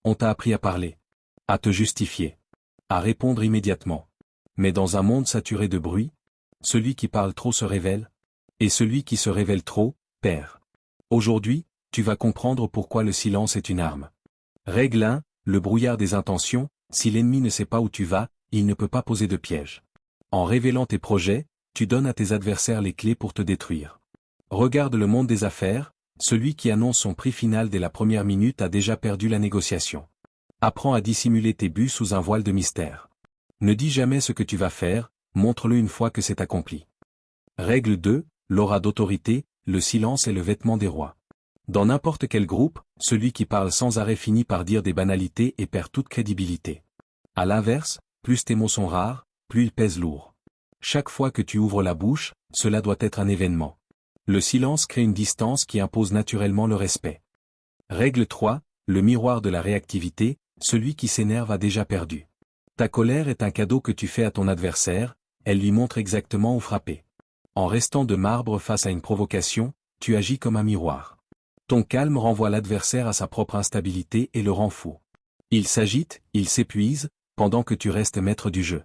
On t'a appris à parler, à te justifier, à répondre immédiatement. Mais dans un monde saturé de bruit, celui qui parle trop se révèle, et celui qui se révèle trop, perd. Aujourd'hui, tu vas comprendre pourquoi le silence est une arme. Règle 1, le brouillard des intentions, si l'ennemi ne sait pas où tu vas, il ne peut pas poser de piège. En révélant tes projets, tu donnes à tes adversaires les clés pour te détruire. Regarde le monde des affaires, celui qui annonce son prix final dès la première minute a déjà perdu la négociation. Apprends à dissimuler tes buts sous un voile de mystère. Ne dis jamais ce que tu vas faire, montre-le une fois que c'est accompli. Règle 2, l'aura d'autorité, le silence est le vêtement des rois. Dans n'importe quel groupe, celui qui parle sans arrêt finit par dire des banalités et perd toute crédibilité. À l'inverse, plus tes mots sont rares, plus ils pèsent lourd. Chaque fois que tu ouvres la bouche, cela doit être un événement. Le silence crée une distance qui impose naturellement le respect. Règle 3, le miroir de la réactivité, celui qui s'énerve a déjà perdu. Ta colère est un cadeau que tu fais à ton adversaire, elle lui montre exactement où frapper. En restant de marbre face à une provocation, tu agis comme un miroir. Ton calme renvoie l'adversaire à sa propre instabilité et le rend fou. Il s'agite, il s'épuise, pendant que tu restes maître du jeu.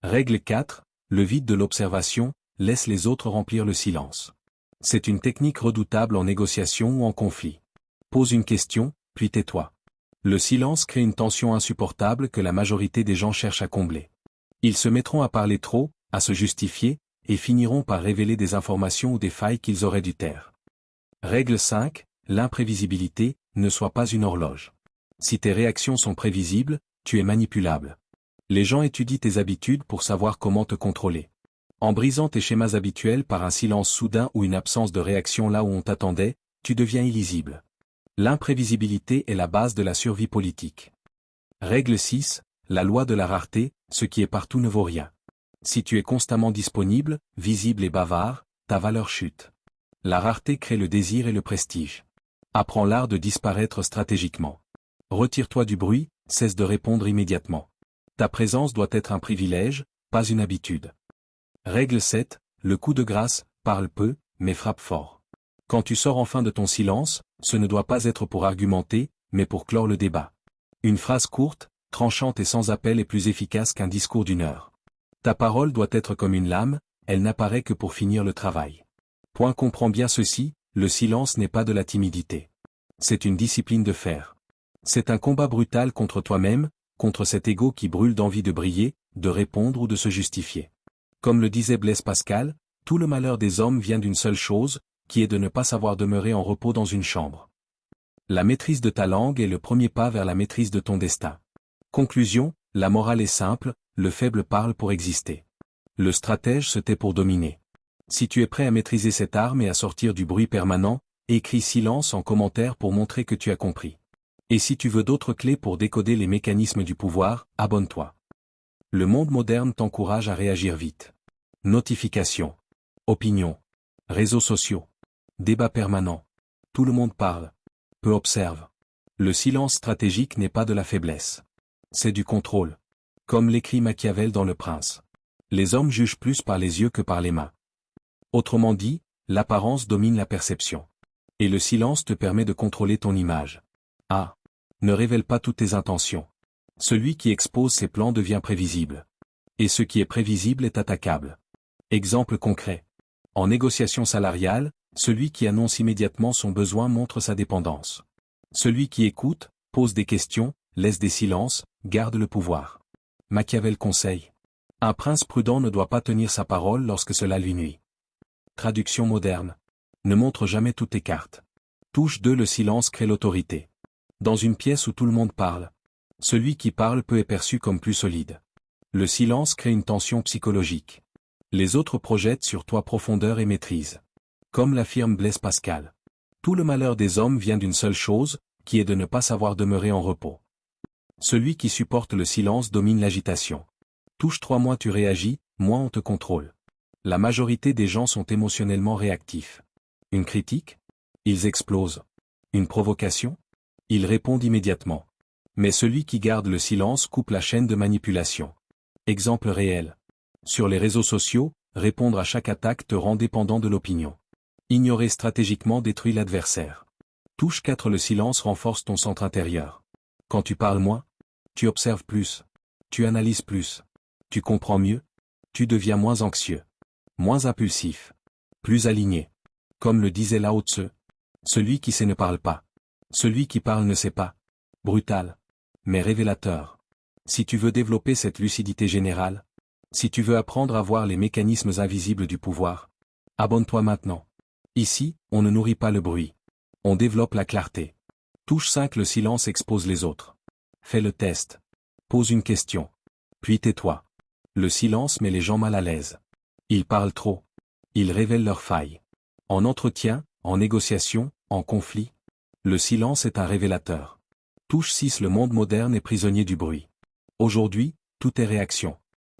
Règle 4, le vide de l'observation, laisse les autres remplir le silence. C'est une technique redoutable en négociation ou en conflit. Pose une question, puis tais-toi. Le silence crée une tension insupportable que la majorité des gens cherchent à combler. Ils se mettront à parler trop, à se justifier, et finiront par révéler des informations ou des failles qu'ils auraient dû taire. Règle 5, l'imprévisibilité, ne sois pas une horloge. Si tes réactions sont prévisibles, tu es manipulable. Les gens étudient tes habitudes pour savoir comment te contrôler. En brisant tes schémas habituels par un silence soudain ou une absence de réaction là où on t'attendait, tu deviens illisible. L'imprévisibilité est la base de la survie politique. Règle 6, la loi de la rareté, ce qui est partout ne vaut rien. Si tu es constamment disponible, visible et bavard, ta valeur chute. La rareté crée le désir et le prestige. Apprends l'art de disparaître stratégiquement. Retire-toi du bruit, cesse de répondre immédiatement. Ta présence doit être un privilège, pas une habitude. Règle 7, le coup de grâce, parle peu, mais frappe fort. Quand tu sors enfin de ton silence, ce ne doit pas être pour argumenter, mais pour clore le débat. Une phrase courte, tranchante et sans appel est plus efficace qu'un discours d'1 heure. Ta parole doit être comme une lame, elle n'apparaît que pour finir le travail. Comprends bien ceci, le silence n'est pas de la timidité. C'est une discipline de fer. C'est un combat brutal contre toi-même, contre cet ego qui brûle d'envie de briller, de répondre ou de se justifier. Comme le disait Blaise Pascal, tout le malheur des hommes vient d'une seule chose, qui est de ne pas savoir demeurer en repos dans une chambre. La maîtrise de ta langue est le premier pas vers la maîtrise de ton destin. Conclusion, la morale est simple, le faible parle pour exister. Le stratège se tait pour dominer. Si tu es prêt à maîtriser cette arme et à sortir du bruit permanent, écris silence en commentaire pour montrer que tu as compris. Et si tu veux d'autres clés pour décoder les mécanismes du pouvoir, abonne-toi. Le monde moderne t'encourage à réagir vite. Notifications. Opinions. Réseaux sociaux. Débats permanents. Tout le monde parle. Peu observe. Le silence stratégique n'est pas de la faiblesse. C'est du contrôle. Comme l'écrit Machiavel dans Le Prince. Les hommes jugent plus par les yeux que par les mains. Autrement dit, l'apparence domine la perception. Et le silence te permet de contrôler ton image. Ah. Ne révèle pas toutes tes intentions. Celui qui expose ses plans devient prévisible. Et ce qui est prévisible est attaquable. Exemple concret. En négociation salariale, celui qui annonce immédiatement son besoin montre sa dépendance. Celui qui écoute, pose des questions, laisse des silences, garde le pouvoir. Machiavel conseille. Un prince prudent ne doit pas tenir sa parole lorsque cela lui nuit. Traduction moderne. Ne montre jamais toutes tes cartes. Touche 2. Le silence crée l'autorité. Dans une pièce où tout le monde parle, celui qui parle peu est perçu comme plus solide. Le silence crée une tension psychologique. Les autres projettent sur toi profondeur et maîtrise. Comme l'affirme Blaise Pascal. Tout le malheur des hommes vient d'une seule chose, qui est de ne pas savoir demeurer en repos. Celui qui supporte le silence domine l'agitation. Touche 3. Moins tu réagis, moins on te contrôle. La majorité des gens sont émotionnellement réactifs. Une critique? Ils explosent. Une provocation? Ils répondent immédiatement. Mais celui qui garde le silence coupe la chaîne de manipulation. Exemple réel. Sur les réseaux sociaux, répondre à chaque attaque te rend dépendant de l'opinion. Ignorer stratégiquement détruit l'adversaire. Touche 4. Le silence renforce ton centre intérieur. Quand tu parles moins, tu observes plus, tu analyses plus, tu comprends mieux, tu deviens moins anxieux, moins impulsif, plus aligné. Comme le disait Lao Tse, celui qui sait ne parle pas. Celui qui parle ne sait pas. Brutal, mais révélateur. Si tu veux développer cette lucidité générale, si tu veux apprendre à voir les mécanismes invisibles du pouvoir, abonne-toi maintenant. Ici, on ne nourrit pas le bruit. On développe la clarté. Touche 5. Le silence expose les autres. Fais le test. Pose une question. Puis tais-toi. Le silence met les gens mal à l'aise. Ils parlent trop. Ils révèlent leurs failles. En entretien, en négociation, en conflit, le silence est un révélateur. Touche 6. Le monde moderne est prisonnier du bruit. Aujourd'hui, tout est réaction.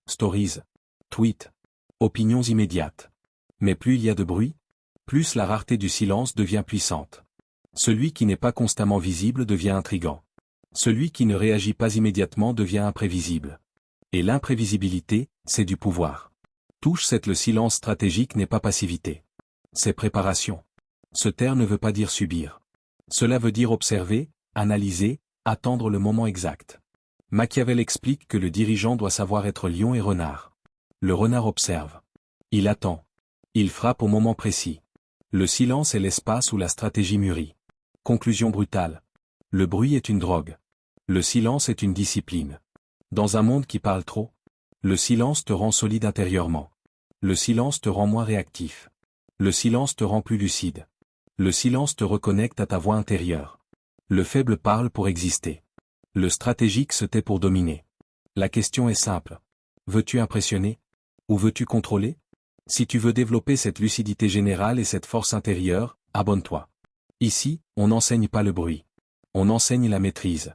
Stories, tweets, opinions immédiates. Mais plus il y a de bruit, plus la rareté du silence devient puissante. Celui qui n'est pas constamment visible devient intrigant. Celui qui ne réagit pas immédiatement devient imprévisible. Et l'imprévisibilité, c'est du pouvoir. Touche 7. Le silence stratégique n'est pas passivité. C'est préparation. Se taire ne veut pas dire subir. Cela veut dire observer, analyser, attendre le moment exact. Machiavel explique que le dirigeant doit savoir être lion et renard. Le renard observe. Il attend. Il frappe au moment précis. Le silence est l'espace où la stratégie mûrit. Conclusion brutale. Le bruit est une drogue. Le silence est une discipline. Dans un monde qui parle trop, le silence te rend solide intérieurement. Le silence te rend moins réactif. Le silence te rend plus lucide. Le silence te reconnecte à ta voix intérieure. Le faible parle pour exister. Le stratégique se tait pour dominer. La question est simple. Veux-tu impressionner? Ou veux-tu contrôler? Si tu veux développer cette lucidité générale et cette force intérieure, abonne-toi. Ici, on n'enseigne pas le bruit. On enseigne la maîtrise.